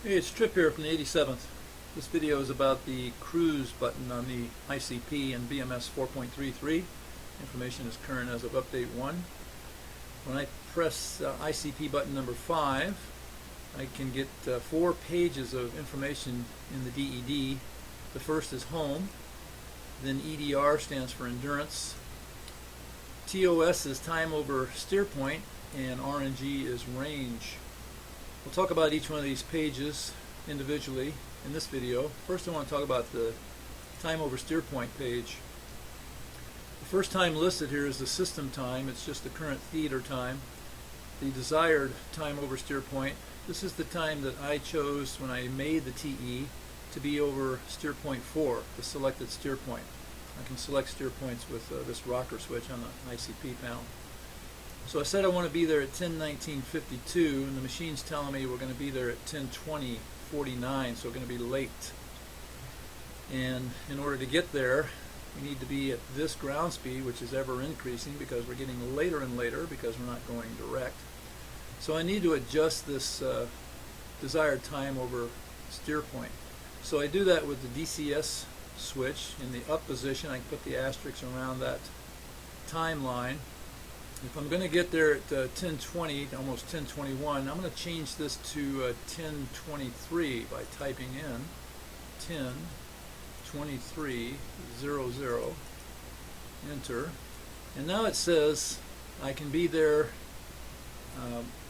Hey, it's Trip here from the 87th. This video is about the CRUS button on the ICP and BMS 4.33. Information is current as of update 1. When I press ICP button number 5, I can get 4 pages of information in the DED. The first is home, then EDR stands for endurance, TOS is time over steer point, and RNG is range. We'll talk about each one of these pages individually in this video. First I want to talk about the time over steer point page. The first time listed here is the system time. It's just the current theater time. The desired time over steer point, this is the time that I chose when I made the TE to be over steer point 4, the selected steer point. I can select steer points with this rocker switch on the ICP panel. So I said I want to be there at 10:19:52, and the machine's telling me we're going to be there at 10:20:49, so we're going to be late. And in order to get there, we need to be at this ground speed, which is ever increasing because we're getting later and later because we're not going direct. So I need to adjust this desired time over steer point. So I do that with the DCS switch. In the up position, I can put the asterisks around that timeline. If I'm going to get there at 10:20, almost 10:21, I'm going to change this to 10:23 by typing in 10:23:00, enter, and now it says I can be there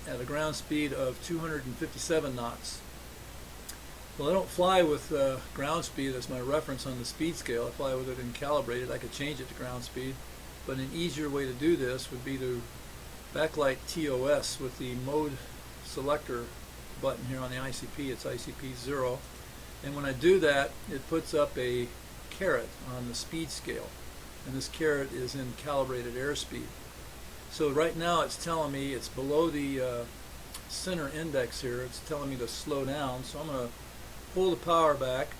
at a ground speed of 257 knots. Well, I don't fly with ground speed as my reference on the speed scale. I fly with it in calibrated. I could change it to ground speed. But an easier way to do this would be to backlight TOS with the mode selector button here on the ICP. It's ICP 0. And when I do that, it puts up a caret on the speed scale. And this caret is in calibrated airspeed. So right now it's telling me it's below the center index here. It's telling me to slow down. So I'm going to pull the power back.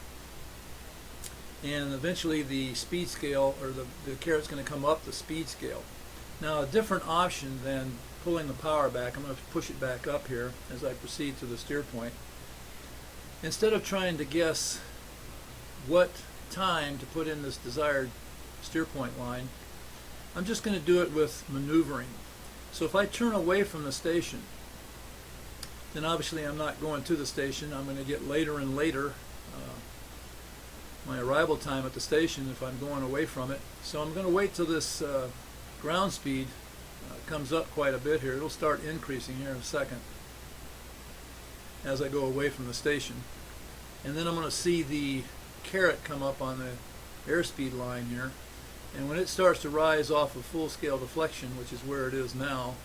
And eventually the speed scale, or the caret's going to come up the speed scale. Now a different option than pulling the power back, I'm going to push it back up here as I proceed to the steer point. Instead of trying to guess what time to put in this desired steer point line, I'm just going to do it with maneuvering. So if I turn away from the station, then obviously I'm not going to the station. I'm going to get later and later my arrival time at the station if I'm going away from it. So I'm going to wait till this ground speed comes up quite a bit here. It'll start increasing here in a second as I go away from the station. And then I'm going to see the caret come up on the airspeed line here. And when it starts to rise off of full scale deflection, which is where it is now,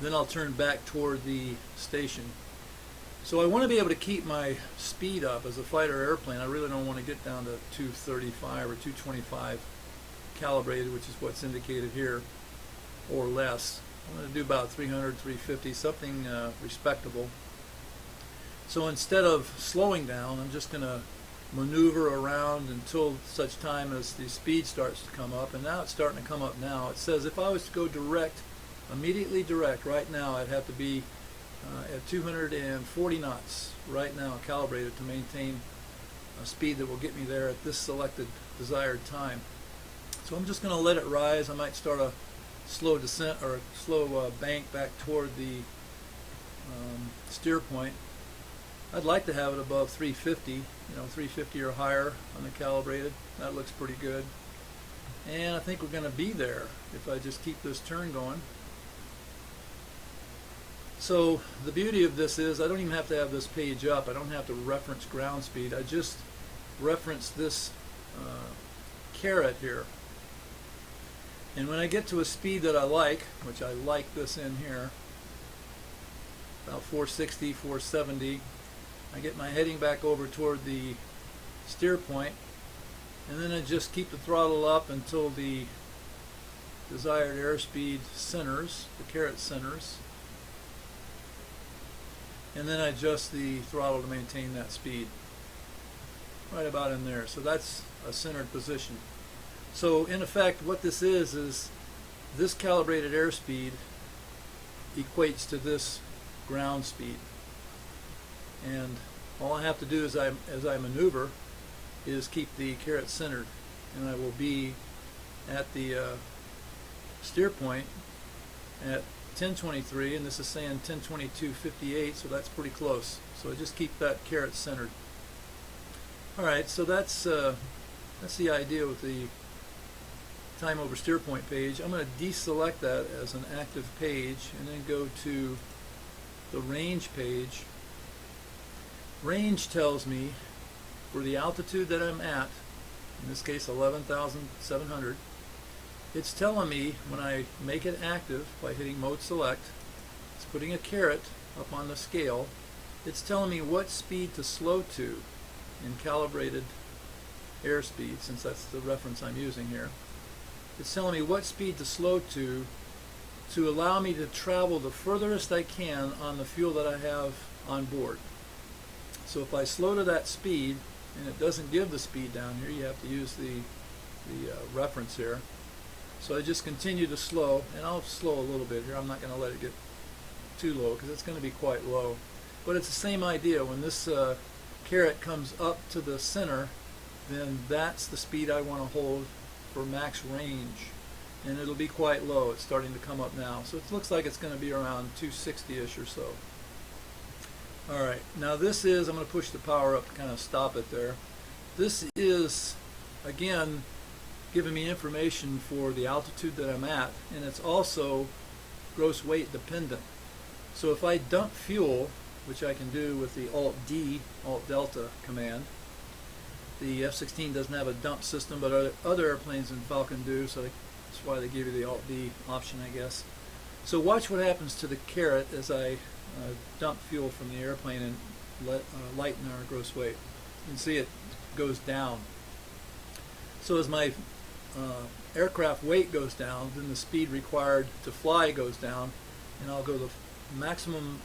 then I'll turn back toward the station. So I want to be able to keep my speed up as a fighter airplane. I really don't want to get down to 235 or 225 calibrated, which is what's indicated here, or less. I'm going to do about 300, 350, something respectable. So instead of slowing down, I'm just going to maneuver around until such time as the speed starts to come up. And now it's starting to come up now. It says if I was to go direct, immediately direct, right now I'd have to be at 240 knots right now calibrated to maintain a speed that will get me there at this selected desired time. So I'm just going to let it rise. I might start a slow descent or a slow bank back toward the steer point. I'd like to have it above 350, 350 or higher on the calibrated. That looks pretty good. And I think we're going to be there if I just keep this turn going. So the beauty of this is I don't even have to have this page up. I don't have to reference ground speed. I just reference this caret here. And when I get to a speed that I like, which I like this in here, about 460, 470, I get my heading back over toward the steer point, and then I just keep the throttle up until the desired airspeed centers, the caret centers. And then I adjust the throttle to maintain that speed right about in there. So that's a centered position. So in effect what this is this calibrated airspeed equates to this ground speed. and all I have to do as I maneuver is keep the carrot centered, and I will be at the steer point at 1023, and this is saying 1022.58, so that's pretty close. So I just keep that carrot centered. Alright, so that's the idea with the time over steer point page. I'm going to deselect that as an active page and then go to the range page. Range tells me for the altitude that I'm at, in this case 11,700, it's telling me when I make it active by hitting mode select, it's putting a caret up on the scale, it's telling me what speed to slow to in calibrated airspeed, since that's the reference I'm using here. It's telling me what speed to slow to allow me to travel the furthest I can on the fuel that I have on board. So if I slow to that speed, and it doesn't give the speed down here, you have to use the reference here. So I just continue to slow, and I'll slow a little bit here. I'm not going to let it get too low because it's going to be quite low. But it's the same idea. When this caret comes up to the center, then that's the speed I want to hold for max range, and it'll be quite low. It's starting to come up now, so it looks like it's going to be around 260-ish or so. Alright, now this is, I'm going to push the power up to kind of stop it there. This is, again, giving me information for the altitude that I'm at, and it's also gross weight dependent. So if I dump fuel, which I can do with the Alt-D, Alt-Delta command, the F-16 doesn't have a dump system, but other airplanes in Falcon do, so that's why they give you the Alt-D option, I guess. So watch what happens to the caret as I dump fuel from the airplane and lighten our gross weight. You can see it goes down. So as my aircraft weight goes down, then the speed required to fly goes down, and I'll go the maximum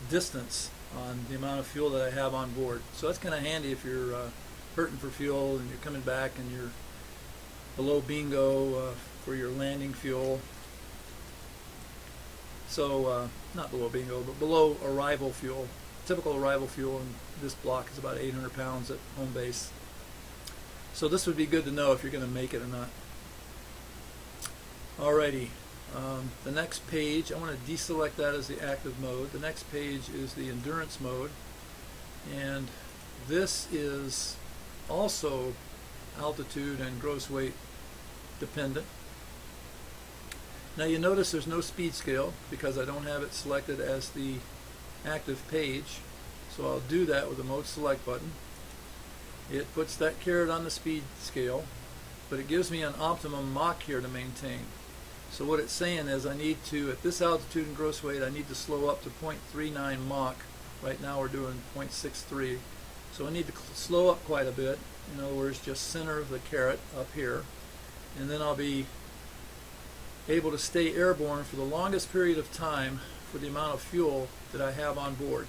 distance on the amount of fuel that I have on board. So that's kind of handy if you're hurting for fuel and you're coming back and you're below bingo for your landing fuel. So not below bingo, but below arrival fuel. Typical arrival fuel in this block is about 800 pounds at home base. So this would be good to know if you're going to make it or not. Alrighty, the next page, I want to deselect that as the active mode. The next page is the endurance mode, and this is also altitude and gross weight dependent. Now you notice there's no speed scale because I don't have it selected as the active page, so I'll do that with the mode select button. It puts that caret on the speed scale, but it gives me an optimum Mach here to maintain. So what it's saying is I need to, at this altitude and gross weight, I need to slow up to 0.39 Mach. Right now we're doing 0.63. So I need to slow up quite a bit. In other words, just center the caret up here, and then I'll be able to stay airborne for the longest period of time for the amount of fuel that I have on board.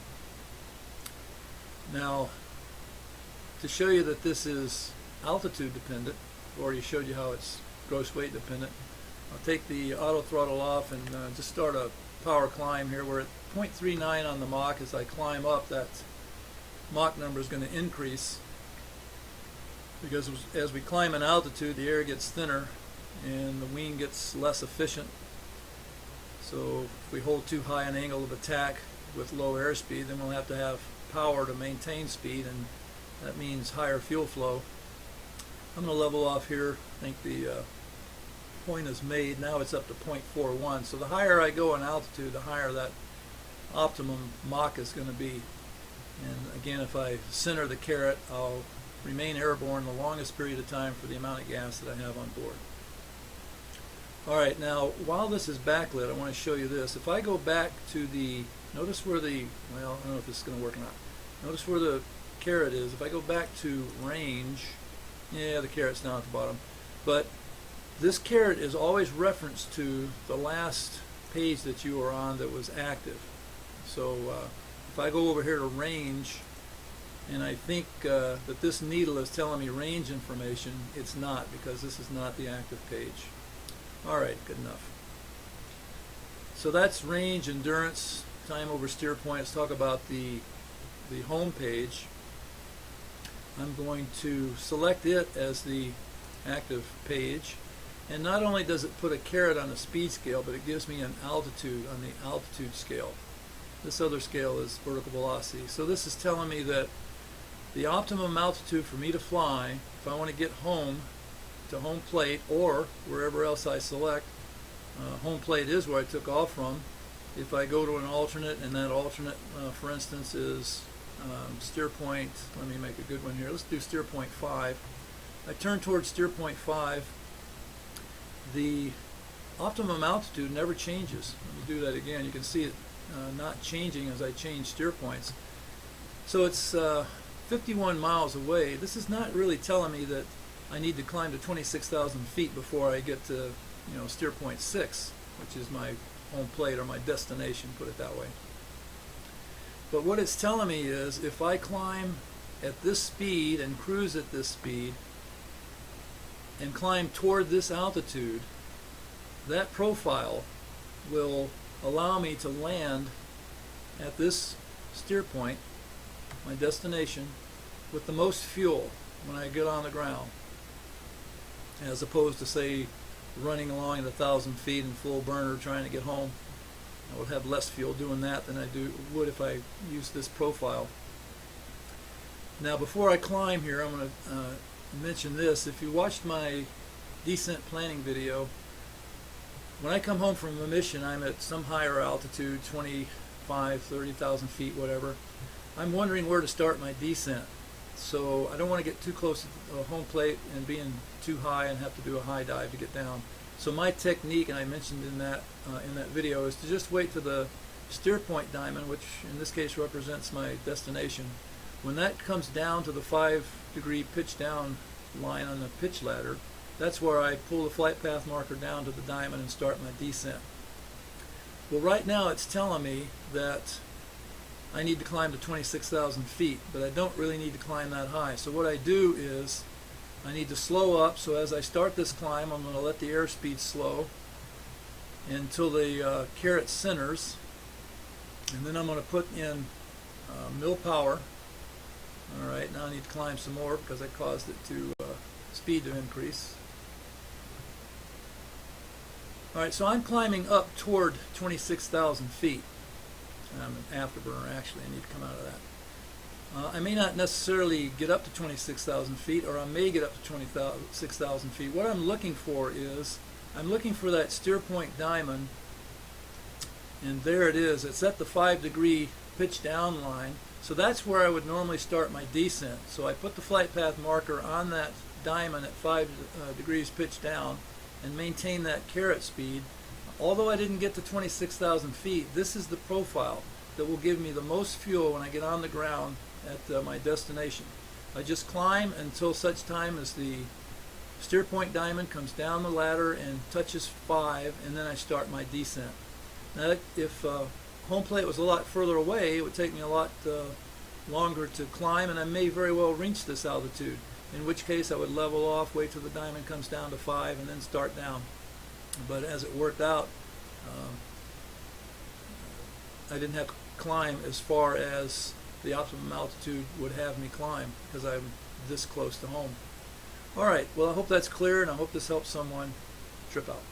Now, to show you that this is altitude dependent, I've already showed you how it's gross weight dependent. I'll take the auto throttle off and just start a power climb here. We're at 0.39 on the Mach. As I climb up, that Mach number is going to increase because as we climb in altitude, the air gets thinner and the wing gets less efficient. So if we hold too high an angle of attack with low airspeed, then we'll have to have power to maintain speed, and that means higher fuel flow. I'm going to level off here. I think the point is made. Now it's up to 0.41. So the higher I go in altitude, the higher that optimum Mach is going to be. And again, if I center the caret, I'll remain airborne the longest period of time for the amount of gas that I have on board. Alright, now while this is backlit, I want to show you this. If I go back to the, notice where the, well, I don't know if this is going to work or not. Notice where the caret is. If I go back to range, yeah, the caret's down at the bottom. But this caret is always referenced to the last page that you were on that was active. So if I go over here to range, and I think that this needle is telling me range information, it's not, because this is not the active page. Alright, good enough. So that's range, endurance, time over steer point. Let's talk about the the home page, I'm going to select it as the active page, and not only does it put a caret on the speed scale, but it gives me an altitude on the altitude scale. This other scale is vertical velocity. So this is telling me that the optimum altitude for me to fly, if I want to get home to home plate or wherever else I select, home plate is where I took off from. If I go to an alternate, and that alternate, for instance, is steer point, let me make a good one here, let's do steer point 5. I turn towards steer point 5. The optimum altitude never changes. Let me do that again. You can see it not changing as I change steer points. So it's 51 miles away. This is not really telling me that I need to climb to 26,000 feet before I get to, steer point 6, which is my home plate or my destination, put it that way. But what it's telling me is if I climb at this speed and cruise at this speed and climb toward this altitude, that profile will allow me to land at this steer point, my destination, with the most fuel when I get on the ground, as opposed to, say, running along at 1,000 feet in full burner trying to get home. I would have less fuel doing that than I would if I used this profile. Now, before I climb here, I'm going to mention this. If you watched my descent planning video, when I come home from a mission, I'm at some higher altitude, 25, 30,000 feet, whatever. I'm wondering where to start my descent. So I don't want to get too close to the home plate and being too high and have to do a high dive to get down. So my technique, and I mentioned in that video, is to just wait to the steer point diamond, which in this case represents my destination. When that comes down to the 5-degree pitch down line on the pitch ladder, that's where I pull the flight path marker down to the diamond and start my descent. Well, right now it's telling me that I need to climb to 26,000 feet, but I don't really need to climb that high. So what I do is I need to slow up. So as I start this climb, I'm going to let the airspeed slow until the caret centers, and then I'm going to put in mill power. All right, now I need to climb some more because I caused it to speed to increase. All right, so I'm climbing up toward 26,000 feet. I'm an afterburner, actually. I need to come out of that. I may not necessarily get up to 26,000 feet, or I may get up to 26,000 feet. What I'm looking for is, I'm looking for that steer point diamond, and there it is. It's at the 5-degree pitch down line. So that's where I would normally start my descent. So I put the flight path marker on that diamond at 5 degrees pitch down and maintain that caret speed. Although I didn't get to 26,000 feet, this is the profile that will give me the most fuel when I get on the ground at my destination. I just climb until such time as the steer point diamond comes down the ladder and touches 5, and then I start my descent. Now, if home plate was a lot further away, it would take me a lot longer to climb, and I may very well reach this altitude, in which case I would level off, wait till the diamond comes down to 5, and then start down. But as it worked out, I didn't have to climb as far as the optimum altitude would have me climb because I'm this close to home. All right, well, I hope that's clear, and I hope this helps someone trip out.